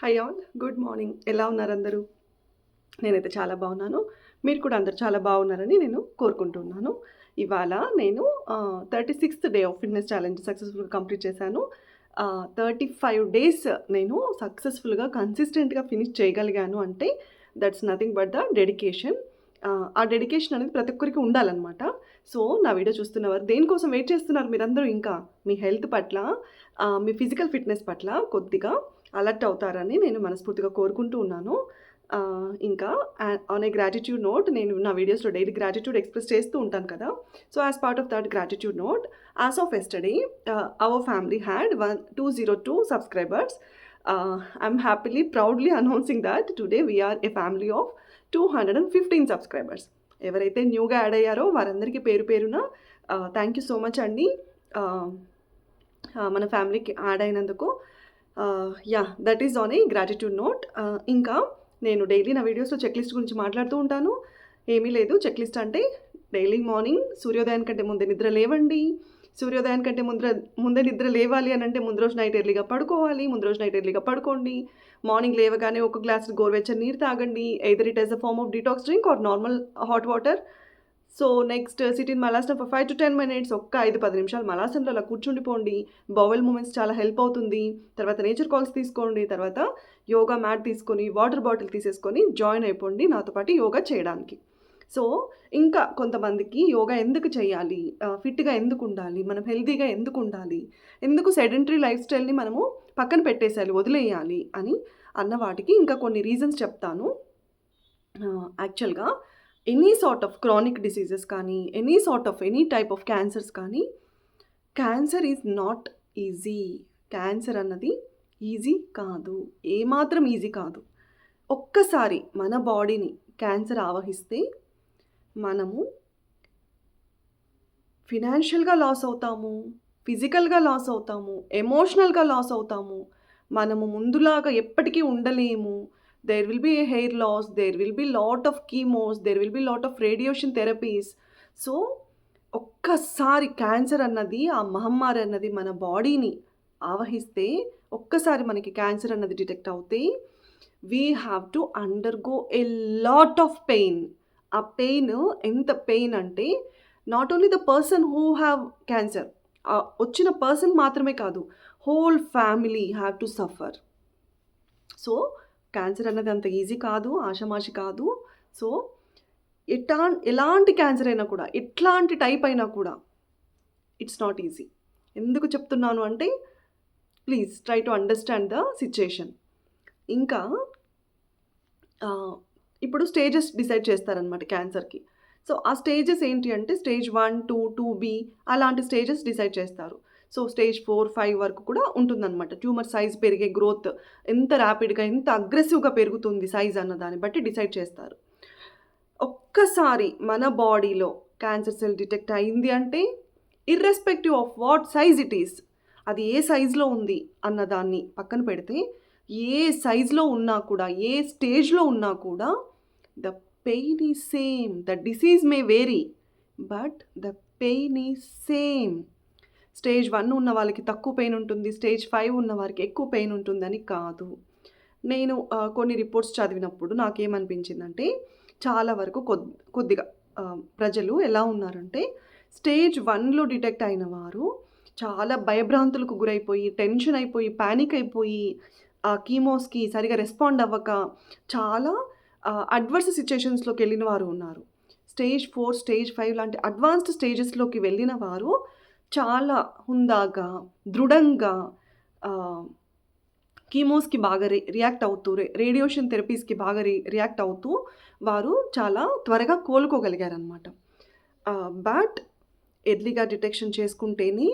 Hi all, good morning. ఎలా ఉన్నారు అందరూ? నేనైతే చాలా బాగున్నాను. మీరు కూడా అందరూ చాలా బాగున్నారని నేను కోరుకుంటున్నాను. ఇవాళ నేను 36థ్ డే ఆఫ్ ఫిట్‌నెస్ ఛాలెంజ్ సక్సెస్‌ఫుల్‌గా కంప్లీట్ చేశాను. 35 డేస్ నేను సక్సెస్‌ఫుల్‌గా కన్సిస్టెంట్‌గా ఫినిష్ చేయగలిగాను అంటే that's nothing but the dedication. ఆ డెడికేషన్ అనేది ప్రతి ఒక్కరికి ఉండాలనమాట. సో, నా వీడియో చూస్తున్నవారు దేనికోసం వెయిట్ చేస్తున్నారు మీరందరూ ఇంకా? మీ హెల్త్ పట్ల, మీ ఫిజికల్ ఫిట్‌నెస్ పట్ల కొద్దిగా అలర్ట్ అవుతారని నేను మనస్ఫూర్తిగా కోరుకుంటూ ఉన్నాను. ఇంకా ఆన్ ఏ గ్రాటిట్యూడ్ నోట్ నేను నా వీడియోస్‌లో డైలీ గ్రాటిట్యూడ్ ఎక్స్‌ప్రెస్ చేస్తూ ఉంటాను కదా! So, as part of that gratitude note, as of yesterday our family had 202 subscribers. I'm happily, proudly announcing that today we are a family of 215 subscribers. ఎవరైతే న్యూగా add అయ్యారో వారందరికీ పేరు పేరున థ్యాంక్ యూ సో మచ్ అండి. మన ఫ్యామిలీకి add అయినందుకు. That is on a gratitude note. ఇంకా నేను డైలీ నా వీడియోస్లో చెక్ లిస్ట్ గురించి మాట్లాడుతూ ఉంటాను. ఏమీ లేదు, చెక్ లిస్ట్ అంటే డైలీ మార్నింగ్ సూర్యోదయానికంటే ముందే నిద్ర లేవండి. సూర్యోదయానికంటే ముందే నిద్ర లేవాలి అని అంటే ముందు రోజు నైట్ ఎర్లీగా పడుకోవాలి. ముందు రోజు నైట్ ఎర్లీగా పడుకోండి. మార్నింగ్ లేవగానే ఒక గ్లాస్ గోరువెచ్చని నీరు తాగండి. Either it as a form of detox drink or normal hot water. So next sit in malasana for 5 to 10 minutes. ఒక్క 5-10 నిమిషాలు మలాసనలో అలా కూర్చుండిపోండి. బౌవెల్ మూమెంట్స్ చాలా హెల్ప్ అవుతుంది. తర్వాత నేచర్ కాల్స్ తీసుకోండి. తర్వాత యోగా మ్యాట్ తీసుకొని వాటర్ బాటిల్ తీసేసుకొని జాయిన్ అయిపోండి నాతో పాటు యోగా చేయడానికి. సో ఇంకా కొంతమందికి యోగా ఎందుకు చేయాలి, ఫిట్గా ఎందుకు ఉండాలి, మనం హెల్తీగా ఎందుకు ఉండాలి, ఎందుకు సెడెంటరీ లైఫ్ స్టైల్ని మనము పక్కన పెట్టేసేయాలి, వదిలేయాలి అని అన్న వాటికి ఇంకా కొన్ని రీజన్స్ చెప్తాను. యాక్చువల్గా any sort of chronic diseases కానీ, any sort of any type of cancers కానీ, cancer is not easy. Cancer అన్నది ఈజీ కాదు, ఏమాత్రం ఈజీ కాదు. ఒక్కసారి మన బాడీని క్యాన్సర్ ఆవహిస్తే మనము ఫినాన్షియల్గా లాస్ అవుతాము, ఫిజికల్గా లాస్ అవుతాము, ఎమోషనల్గా లాస్ అవుతాము. మనము ముందులాగా ఎప్పటికీ ఉండలేము. There will be a hair loss, there will be lot of chemos, there will be lot of radiation therapies. So ఒక్కసారి క్యాన్సర్ అన్నది, ఆ మహమ్మారి అన్నది మన బాడీని ఆవహిస్తే, ఒక్కసారి మనకి క్యాన్సర్ అన్నది డిటెక్ట్ అవుతే we have to undergo a lot of pain. ఆ పెయిన్ ఎంత పెయిన్ అంటే not only the person who have cancer, వచ్చిన పర్సన్ మాత్రమే కాదు, whole family have to suffer. So cancer అన్నది అంత ఈజీ కాదు, ఆషామాషి కాదు. సో ఎలాంటి క్యాన్సర్ అయినా కూడా, ఎట్లాంటి టైప్ అయినా కూడా ఇట్స్ నాట్ ఈజీ. ఎందుకు చెప్తున్నాను అంటే please try to understand the situation. ఇంకా ఇప్పుడు స్టేజెస్ డిసైడ్ చేస్తారనమాట క్యాన్సర్కి. సో ఆ స్టేజెస్ ఏంటి అంటే స్టేజ్ 1, 2, 2B అలాంటి స్టేజెస్ డిసైడ్ చేస్తారు. సో స్టేజ్ 4, 5 వరకు కూడా ఉంటుందన్నమాట. ట్యూమర్ సైజ్ పెరిగే గ్రోత్ ఎంత ర్యాపిడ్గా, ఎంత అగ్రెసివ్గా పెరుగుతుంది సైజ్ అన్న దాన్ని బట్టి డిసైడ్ చేస్తారు. ఒక్కసారి మన బాడీలో క్యాన్సర్ సెల్ డిటెక్ట్ అయింది అంటే irrespective of what size it is, అది ఏ సైజులో ఉంది అన్నదాన్ని పక్కన పెడితే, ఏ సైజులో ఉన్నా కూడా, ఏ స్టేజ్లో ఉన్నా కూడా the pain is same. The disease may vary but the pain is same. Stage 1 ఉన్న వాళ్ళకి తక్కువ పెయిన్ ఉంటుంది, స్టేజ్ 5 ఉన్న వారికి ఎక్కువ పెయిన్ ఉంటుందని కాదు. నేను కొన్ని రిపోర్ట్స్ చదివినప్పుడు నాకేమనిపించిందంటే చాలా వరకు కొద్దిగా ప్రజలు ఎలా ఉన్నారంటే స్టేజ్ 1లో డిటెక్ట్ అయిన వారు చాలా భయభ్రాంతులకు గురైపోయి, టెన్షన్ అయిపోయి, ప్యానిక్ అయిపోయి, కీమోస్కి సరిగా రెస్పాండ్ అవ్వక చాలా అడ్వర్స్ సిచ్యుయేషన్స్లోకి వెళ్ళిన వారు ఉన్నారు. స్టేజ్ 4, స్టేజ్ 5 లాంటి అడ్వాన్స్డ్ స్టేజెస్లోకి వెళ్ళిన వారు చాలా హుందాగా, దృఢంగా, కీమోస్కి బాగా రియాక్ట్ అవుతూ, రేడియేషన్ థెరపీస్కి బాగా రియాక్ట్ అవుతూ వారు చాలా త్వరగా కోలుకోగలిగారనమాట. బట్ ఎర్లీగా డిటెక్షన్ చేసుకుంటేనే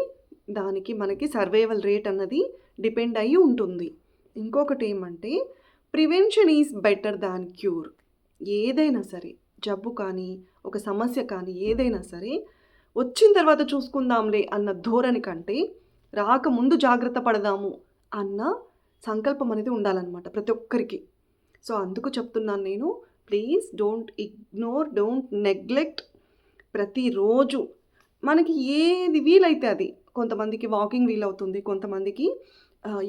దానికి మనకి సర్వైవల్ రేట్ అన్నది డిపెండ్ అయ్యి ఉంటుంది. ఇంకొకటి ఏమంటే prevention is better than cure. ఏదైనా సరే, జబ్బు కానీ, ఒక సమస్య కానీ ఏదైనా సరే వచ్చిన తర్వాత చూసుకుందాంలే అన్న ధోరణి కంటే రాకముందు జాగ్రత్త పడదాము అన్న సంకల్పం అనేది ఉండాలన్నమాట ప్రతి ఒక్కరికి. సో అందుకు చెప్తున్నాను నేను, please don't ignore, don't neglect. ప్రతిరోజు మనకి ఏది వీలైతే అది, కొంతమందికి వాకింగ్ వీలవుతుంది, కొంతమందికి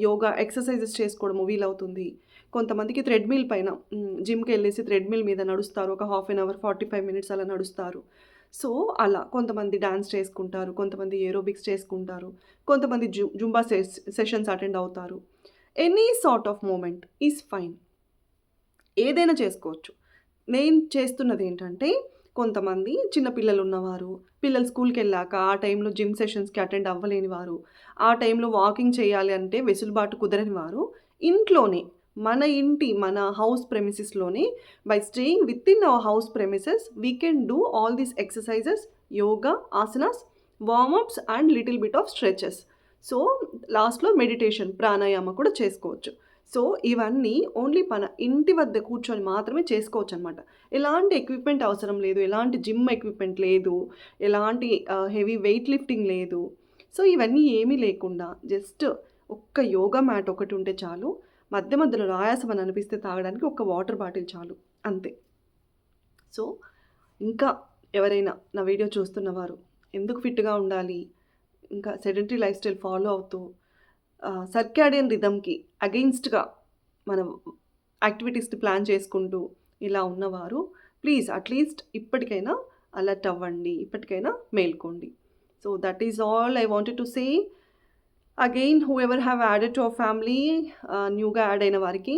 యోగా ఎక్సర్సైజెస్ చేసుకోవడము వీలవుతుంది. కొంతమందికి థ్రెడ్‌మిల్ పైన జిమ్‌కెళ్ళేసి థ్రెడ్‌మిల్ మీద నడుస్తారు. ఒక హాఫ్ ఎన్ అవర్, 45 మినిట్స్ అలా నడుస్తారు. సో, అలా కొంతమంది డాన్స్ చేసుకుంటారు. కొంతమంది ఏరోబిక్స్ చేసుకుంటారు. కొంతమంది జుంబా సెషన్స్ అటెండ్ అవుతారు. Any sort of movement is fine. ఏదైనా చేసుకోవచ్చు. నేను చేస్తున్నదేంటంటే, కొంతమంది చిన్న పిల్లలున్నవారు, పిల్లలు స్కూల్‌కెళ్ళాక ఆ టైంలో జిమ్ సెషన్స్‌కి అటెండ్ అవ్వలేని వారు, ఆ టైంలో వాకింగ్ చేయాలి అంటే వెసులుబాటు కుదరని వారు, ఇంట్లోనే మన హౌస్ ప్రెమిసెస్‌లోనే by staying within our house premises we can do all these exercises, yoga, asanas, warmups and little bit of stretches. So, లాస్ట్‌లో మెడిటేషన్, ప్రాణాయామ కూడా చేసుకోవచ్చు. సో, ఇవన్నీ ఓన్లీ మన ఇంటి వద్ద కూర్చొని మాత్రమే చేసుకోవచ్చనమాట. ఎలాంటి ఎక్విప్‌మెంట్ అవసరం లేదు. ఎలాంటి జిమ్ ఎక్విప్‌మెంట్ లేదు. ఎలాంటి హెవీ వెయిట్ లిఫ్టింగ్ లేదు. సో, ఇవన్నీ ఏమీ లేకుండా జస్ట్ ఒక్క యోగా మ్యాట్ ఒకటి ఉంటే చాలు. మధ్య మధ్యలో ఆయాసం అని అనిపిస్తే తాగడానికి ఒక వాటర్ బాటిల్ చాలు. అంతే. సో, ఇంకా ఎవరైనా నా వీడియో చూస్తున్నవారు ఎందుకు ఫిట్‌గా ఉండాలి, ఇంకా సెడెంటరీ లైఫ్ స్టైల్ ఫాలో అవుతూ సర్కాడియన్ రిథమ్‌కి అగెయిన్స్ట్‌గా మనం యాక్టివిటీస్‌ని ప్లాన్ చేసుకుంటూ ఇలా ఉన్నవారు ప్లీజ్ అట్‌లీస్ట్ ఇప్పటికైనా అలర్ట్ అవ్వండి. ఇప్పటికైనా మేల్కోండి. So, that is all I wanted to say. Again whoever have added to our family, న్యూగా యాడ్ అయిన వారికి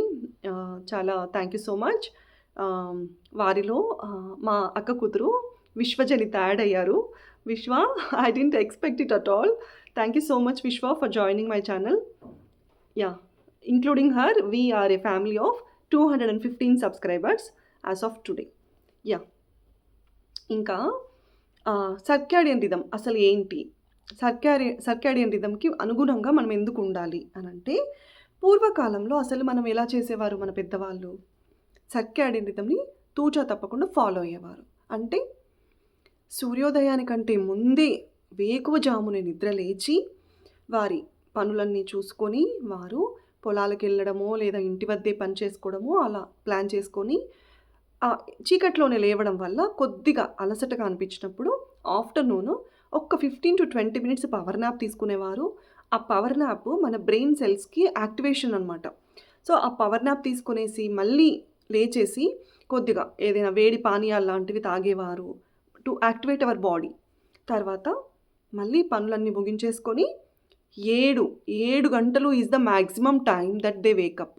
చాలా థ్యాంక్ యూ సో మచ్. వారిలో మా అక్క కూతురు విశ్వజనిత యాడ్ అయ్యారు. Vishwa, I didn't expect it at all. Thank you so much Vishwa for joining my channel. Yeah, including her, we are a family of 215 subscribers as of today. Yeah. ఇంకా circadian rhythm అసలు ఏంటి? Circadian రిథమ్‌కి అనుగుణంగా మనం ఎందుకు ఉండాలి అనంటే, పూర్వకాలంలో అసలు మనం ఎలా చేసేవారు మన పెద్దవాళ్ళు? సర్కాడియన్ రిథమ్‌ని తూచా తప్పకుండా ఫాలో అయ్యేవారు. అంటే సూర్యోదయానికంటే ముందే వేకువజామున నిద్ర లేచి వారి పనులన్నీ చూసుకొని వారు పొలాలకెళ్ళడమో లేదా ఇంటి వద్దే పని చేసుకోవడమో అలా ప్లాన్ చేసుకొని చీకట్లోనే లేవడం వల్ల కొద్దిగా అలసటగా అనిపించినప్పుడు ఆఫ్టర్‌నూన్ ఒక్క 15-20 మినిట్స్ పవర్ న్యాప్ తీసుకునేవారు. ఆ పవర్ న్యాప్ మన బ్రెయిన్ సెల్స్‌కి యాక్టివేషన్ అనమాట. సో, ఆ పవర్ న్యాప్ తీసుకునేసి మళ్ళీ లేచేసి కొద్దిగా ఏదైనా వేడి పానీయాలు లాంటివి తాగేవారు టు యాక్టివేట్ అవర్ బాడీ. తర్వాత మళ్ళీ పనులన్నీ ముగించేసుకొని 7 గంటలు is the maximum time that they wake up.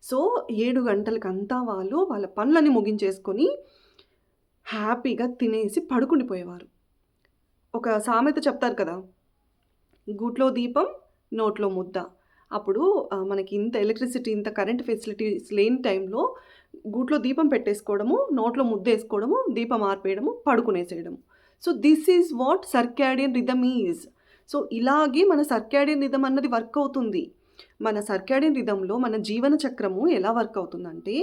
So, 7 గంటలకంతా వాళ్ళ పనులన్నీ ముగించేసుకొని హ్యాపీగా తినేసి పడుకుండిపోయేవారు. ఒక సామెత చెప్తారు కదా, గూట్లో దీపం నోట్లో ముద్ద. అప్పుడు మనకి ఇంత ఎలక్ట్రిసిటీ, ఇంత కరెంట్ ఫెసిలిటీస్ లేని టైంలో గూట్లో దీపం పెట్టేసుకోవడము, నోట్లో ముద్దేసుకోవడము, దీపం ఆర్పేయడము, పడుకునేసేయడము. So, this is what circadian rhythm is. So, ఇలాగే మన సర్కాడియన్ రిథమ్ అన్నది వర్క్ అవుతుంది. మన సర్కాడియన్ రిథమ్‌లో మన జీవన చక్రము ఎలా వర్క్ అవుతుందంటే,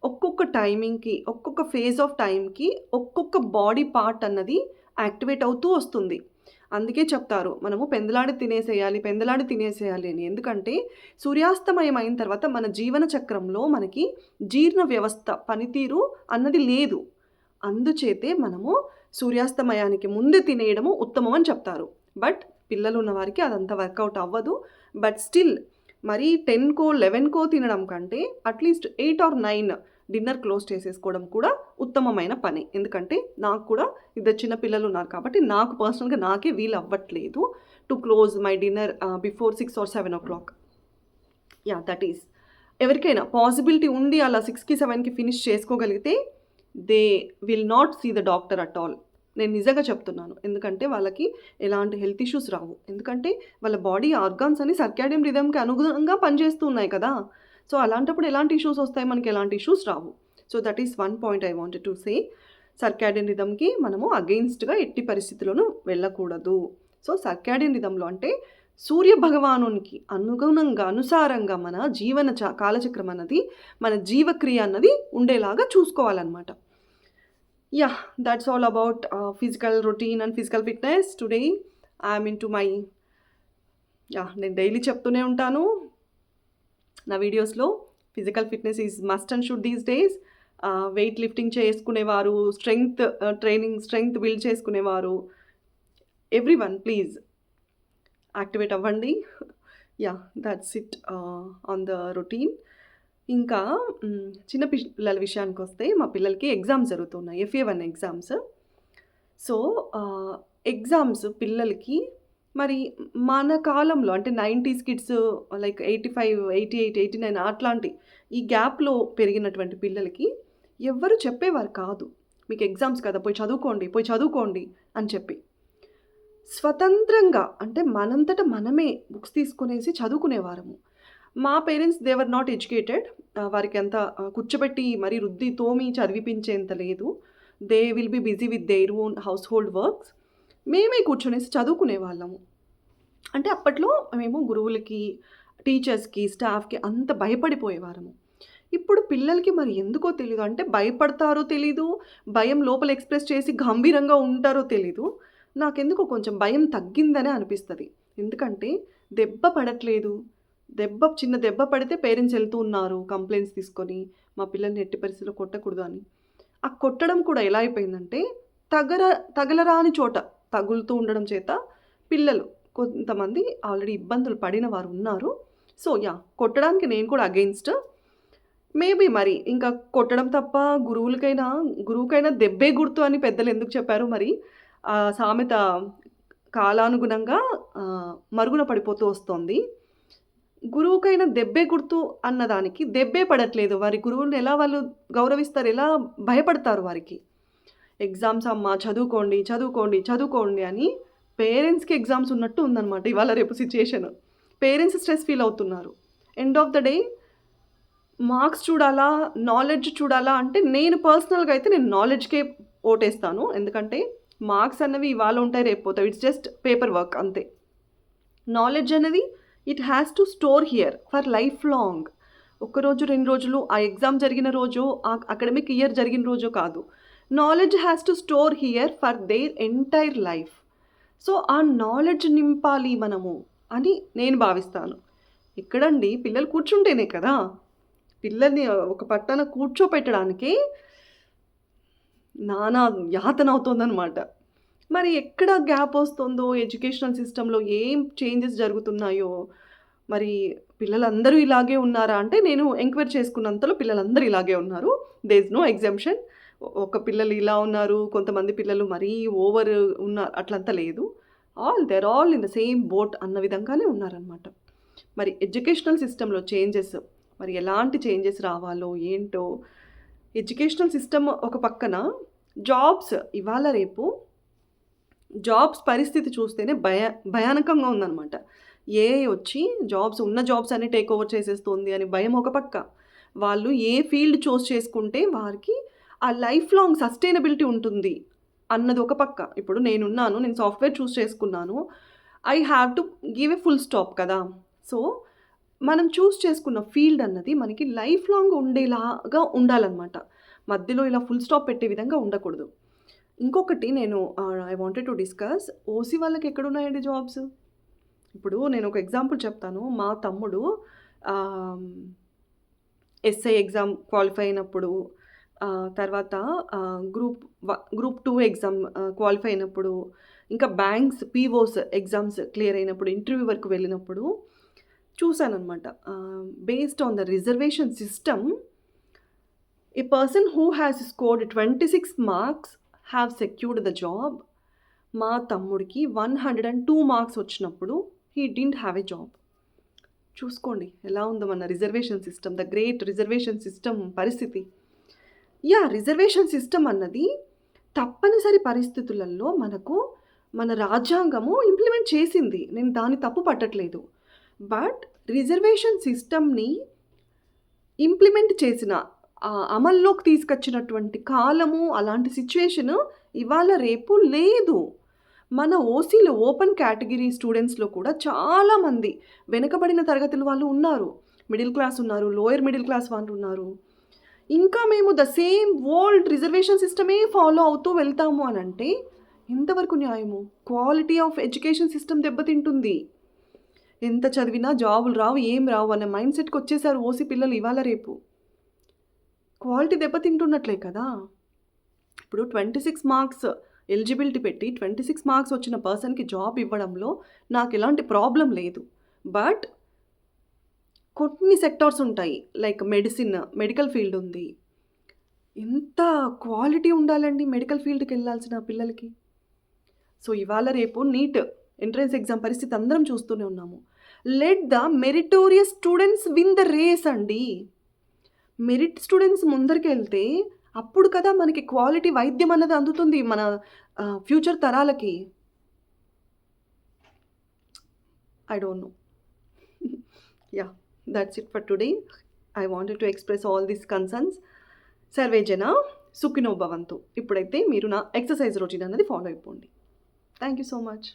ఒక్కొక్క టైమింగ్‌కి, ఒక్కొక్క ఫేజ్ ఆఫ్ టైమ్‌కి ఒక్కొక్క బాడీ పార్ట్ అన్నది యాక్టివేట్ అవుతూ వస్తుంది. అందుకే చెప్తారు, మనము పెందలాడి తినేసేయాలి అని. ఎందుకంటే సూర్యాస్తమయం అయిన తర్వాత మన జీవన చక్రంలో మనకి జీర్ణ వ్యవస్థ పనితీరు అన్నది లేదు. అందుచేతే మనము సూర్యాస్తమయానికి ముందే తినేయడము ఉత్తమం అని చెప్తారు. బట్ పిల్లలు ఉన్న వారికి అదంతా వర్కౌట్ అవ్వదు. బట్ స్టిల్ మరి 10కో 11కో తినడం కంటే అట్లీస్ట్ 8 ఆర్ 9 డిన్నర్ క్లోజ్ చేసేసుకోవడం కూడా ఉత్తమమైన పని. ఎందుకంటే నాకు కూడా ఇద్దరు చిన్న పిల్లలు ఉన్నారు కాబట్టి నాకు పర్సనల్‌గా నాకే వీలు అవ్వట్లేదు to close my dinner before 6 or 7 o'clock. Yeah, that is. ఎవరికైనా పాసిబిలిటీ ఉండి అలా 6కి 7కి ఫినిష్ చేసుకోగలిగితే they will not see the doctor at all. నేను నిజంగా చెప్తున్నాను. ఎందుకంటే వాళ్ళకి ఎలాంటి హెల్త్ ఇష్యూస్ రావు. ఎందుకంటే వాళ్ళ బాడీ ఆర్గాన్స్ అన్ని సర్కాడియన్ రిథమ్‌కి అనుగుణంగా పనిచేస్తూ ఉన్నాయి కదా! సో, అలాంటప్పుడు ఎలాంటి ఇష్యూస్ వస్తాయి? మనకి ఎలాంటి ఇష్యూస్ రావు. So, that is one point I wanted to say. Circadian రిథమ్‌కి మనము అగెయిన్స్ట్‌గా ఎట్టి పరిస్థితిలోనూ వెళ్ళకూడదు. సో, సర్కాడియన్ రిథమ్‌లో అంటే సూర్య భగవానునికి అనుసారంగా మన జీవన కాలచక్రం అన్నది, మన జీవక్రియ అన్నది ఉండేలాగా చూసుకోవాలన్నమాట. Yeah, that's all about physical routine and physical fitness. Today I'm into my నేను డైలీ చెప్తూనే ఉంటాను నా వీడియోస్లో, physical fitness is must and should these days. Weight lifting చేసుకునేవారు, స్ట్రెంగ్త్ బిల్డ్ చేసుకునేవారు, ఎవ్రీవన్ ప్లీజ్ యాక్టివేట్ అవ్వండి. Yeah! That's it on the routine. ఇంకా చిన్న పిల్లల విషయానికొస్తే మా పిల్లలకి ఎగ్జామ్స్ జరుగుతున్నాయి. FA1 exams. సో, ఎగ్జామ్స్ పిల్లలకి మరి మన కాలంలో అంటే 90స్ కిడ్స్ లైక్ 85, 88, 89 అట్లాంటి ఈ గ్యాప్‌లో పెరిగినటువంటి పిల్లలకి ఎవ్వరు చెప్పేవారు కాదు. మీకు ఎగ్జామ్స్ కదా! పోయి చదువుకోండి, పోయి చదువుకోండి అని చెప్పి. స్వతంత్రంగా అంటే మనంతట మనమే బుక్స్ తీసుకొనేసి చదువుకునేవారము. మా parents they were not educated. వారికంత కూర్చోబెట్టి మరీ రుద్ది, తోమి చదివిపించేంత లేదు. They will be busy with their own household works. మేమే కూర్చొనేసి చదువుకునేవాళ్ళము. అంటే అప్పట్లో మేము గురువులకి, టీచర్స్‌కి, స్టాఫ్‌కి అంత భయపడిపోయేవారము. ఇప్పుడు పిల్లలకి మరి ఎందుకో తెలీదు. అంటే భయపడతారో తెలీదు, భయం లోపల ఎక్స్‌ప్రెస్ చేసి గంభీరంగా ఉంటారో తెలీదు. నాకెందుకో కొంచెం భయం తగ్గిందనే అనిపిస్తది. ఎందుకంటే దెబ్బ పడట్లేదు. చిన్న దెబ్బ పడితే పేరెంట్స్ ఎళ్తూ ఉన్నారు కంప్లెయింట్స్ తీసుకొని. మా పిల్లల్ని ఎట్టి పరిస్థితిలో కొట్టకూడదు అని. ఆ కొట్టడం కూడా ఎలా అయిపోయిందంటే తగర తగలరాని చోట తగులుతూ ఉండడం చేత పిల్లలు కొంతమంది ఆల్రెడీ ఇబ్బందులు పడిన వారు ఉన్నారు. So, yeah! కొట్టడానికి నేను కూడా అగెయిన్స్ట్. మేబీ మరి ఇంకా కొట్టడం తప్ప గురువుకైనా దెబ్బే గుర్తు అని పెద్దలు ఎందుకు చెప్పారో మరి. ఆ సామెత కాలానుగుణంగా మరుగున పడిపోతూ వస్తోంది. గురువుకైనా దెబ్బే గుర్తు అన్నదానికి దెబ్బే పడట్లేదు. వారి గురువుల్ని ఎలా వాళ్ళు గౌరవిస్తారు? ఎలా భయపడతారు వారికి? ఎగ్జామ్స్ అమ్మా చదువుకోండి, చదువుకోండి, చదువుకోండి అని పేరెంట్స్‌కి ఎగ్జామ్స్ ఉన్నట్టు ఉందనమాట ఇవాళ రేపు సిట్యుయేషన్. పేరెంట్స్ స్ట్రెస్ ఫీల్ అవుతున్నారు. End of the day marks చూడాలా? నాలెడ్జ్ చూడాలా? అంటే నేను పర్సనల్‌గా అయితే నేను నాలెడ్జ్‌కే ఓటేస్తాను. ఎందుకంటే మార్క్స్ అన్నవి ఇవాళ ఉంటాయి, రేపు పోతాయి. ఇట్స్ జస్ట్ పేపర్ వర్క్ అంతే. నాలెడ్జ్ అనేది it has to store here for life long. ఒక్కరోజు, 2 రోజులు ఆ ఎగ్జామ్ జరిగిన రోజో, ఆ అకాడమిక్ ఇయర్ జరిగిన రోజో కాదు. Knowledge has to store here for their entire life. So, ఆ నాలెడ్జ్ నింపాలి మనము అని నేను భావిస్తాను. ఎక్కడండి పిల్లలు కూర్చుంటేనే కదా! పిల్లల్ని ఒక పట్టాన కూర్చోపెట్టడానికే నానా యాతన అవుతోందనమాట. మరి ఎక్కడ గ్యాప్ వస్తుందో ఎడ్యుకేషనల్ సిస్టమ్‌లో ఏం చేంజెస్ జరుగుతున్నాయో, మరి పిల్లలందరూ ఇలాగే ఉన్నారా అంటే నేను ఎంక్వైరీ చేసుకున్నంతలో పిల్లలందరూ ఇలాగే ఉన్నారు. There is no exemption. ఒక పిల్లలు ఇలా ఉన్నారు, కొంతమంది పిల్లలు మరీ ఓవర్ అట్లంతా లేదు. They are all in the same boat అన్న విధంగానే ఉన్నారనమాట. మరి ఎడ్యుకేషనల్ సిస్టమ్‌లో చేంజెస్ మరి ఎలాంటి చేంజెస్ రావాలో ఏంటో, ఎడ్యుకేషనల్ సిస్టమ్ ఒక పక్కన జాబ్స్ ఇవాళ రేపు జాబ్స్ పరిస్థితి చూస్తేనే భయానకంగా ఉందనమాట. ఏఐ వచ్చి ఉన్న జాబ్స్ అన్ని టేక్ ఓవర్ చేసేస్తుంది అని భయం ఒక పక్క. వాళ్ళు ఏ ఫీల్డ్ చూజ్ చేసుకుంటే వారికి ఆ లైఫ్ లాంగ్ సస్టైనబిలిటీ ఉంటుంది అన్నది ఒక పక్క. ఇప్పుడు నేను సాఫ్ట్‌వేర్ చూజ్ చేసుకున్నాను. I have to give a full stop కదా! సో, మనం చూజ్ చేసుకున్న ఫీల్డ్ అన్నది మనకి లైఫ్ లాంగ్ ఉండేలాగా ఉండాలనమాట. మధ్యలో ఇలా ఫుల్ స్టాప్ పెట్టే విధంగా ఉండకూడదు. ఇంకొకటి నేను I wanted to discuss OC వాళ్ళకి ఎక్కడున్నాయండి జాబ్స్? ఇప్పుడు నేను ఒక ఎగ్జాంపుల్ చెప్తాను. మా తమ్ముడు ఆహ్, ఎస్ఐ ఎగ్జామ్ క్వాలిఫై అయినప్పుడు, తర్వాత గ్రూప్ 2 ఎగ్జామ్ క్వాలిఫై అయినప్పుడు, ఇంకా బ్యాంక్స్, పీఓస్ ఎగ్జామ్స్ క్లియర్ అయినప్పుడు, ఇంటర్వ్యూ వరకు వెళ్ళినప్పుడు చూసాననమాట. Based on the reservation system, a person who has scored 26 marks have secured the job. మా తమ్ముడికి 102 మార్క్స్ వచ్చినప్పుడు he didn't have a job. చూసుకోండి ఎలా ఉందో మన reservation system, the great reservation system పరిస్థితి. రిజర్వేషన్ సిస్టమ్ అన్నది తప్పనిసరి పరిస్థితులలో మన రాజ్యాంగము ఇంప్లిమెంట్ చేసింది. నేను దాన్ని తప్పు పట్టట్లేదు. బట్ రిజర్వేషన్ సిస్టమ్‌ని ఇంప్లిమెంట్ చేసిన అమల్లోకి తీసుకొచ్చినటువంటి కాలము, అలాంటి సిట్యుయేషన్ ఇవాళ రేపు లేదు. మన ఓసీలో ఓపెన్ కేటగిరీ స్టూడెంట్స్‌లో కూడా చాలామంది వెనుకబడిన తరగతుల వాళ్ళు ఉన్నారు. మిడిల్ క్లాస్ ఉన్నారు, లోయర్ మిడిల్ క్లాస్ వాళ్ళు ఉన్నారు. ఇంకా మేము ద సేమ్ ఓల్డ్ రిజర్వేషన్ సిస్టమే ఫాలో అవుతూ వెళ్తాము అనంటే ఎంతవరకు న్యాయము? క్వాలిటీ ఆఫ్ ఎడ్యుకేషన్ సిస్టమ్ దెబ్బతింటుంది. ఎంత చదివినా జాబులు రావు, ఏం రావు అనే మైండ్ సెట్‌కి వచ్చేసారు ఓసీ పిల్లలు ఇవాళ రేపు. క్వాలిటీ దెబ్బతింటున్నట్లే కదా! ఇప్పుడు 26 మార్క్స్ ఎలిజిబిలిటీ పెట్టి 26 మార్క్స్ వచ్చిన పర్సన్‌కి జాబ్ ఇవ్వడంలో నాకెలాంటి ప్రాబ్లమ్ లేదు. బట్ కొన్ని సెక్టార్స్ ఉంటాయి. లైక్ మెడికల్ ఫీల్డ్ ఉంది. ఎంత క్వాలిటీ ఉండాలండి మెడికల్ ఫీల్డ్‌కెళ్ళాల్సిన పిల్లలకి. సో, ఇవాళ రేపు నీట్ ఎంట్రన్స్ ఎగ్జామ్ పరిస్థితి అందరం చూస్తూనే ఉన్నాము. Let the meritorious students win the race అండి. మెరిట్ స్టూడెంట్స్ ముందరికెళ్తే అప్పుడు కదా మనకి క్వాలిటీ వైద్యం అన్నది అందుతుంది మన ఫ్యూచర్ తరాలకి. I don't know. Yeah! That's it for today. I wanted to express all these concerns. Survey జన సుఖినో భవంతు. ఇప్పుడైతే మీరు నా ఎక్సర్సైజ్ రొటీన్ అన్నది ఫాలో అయిపోండి. Thank you so much.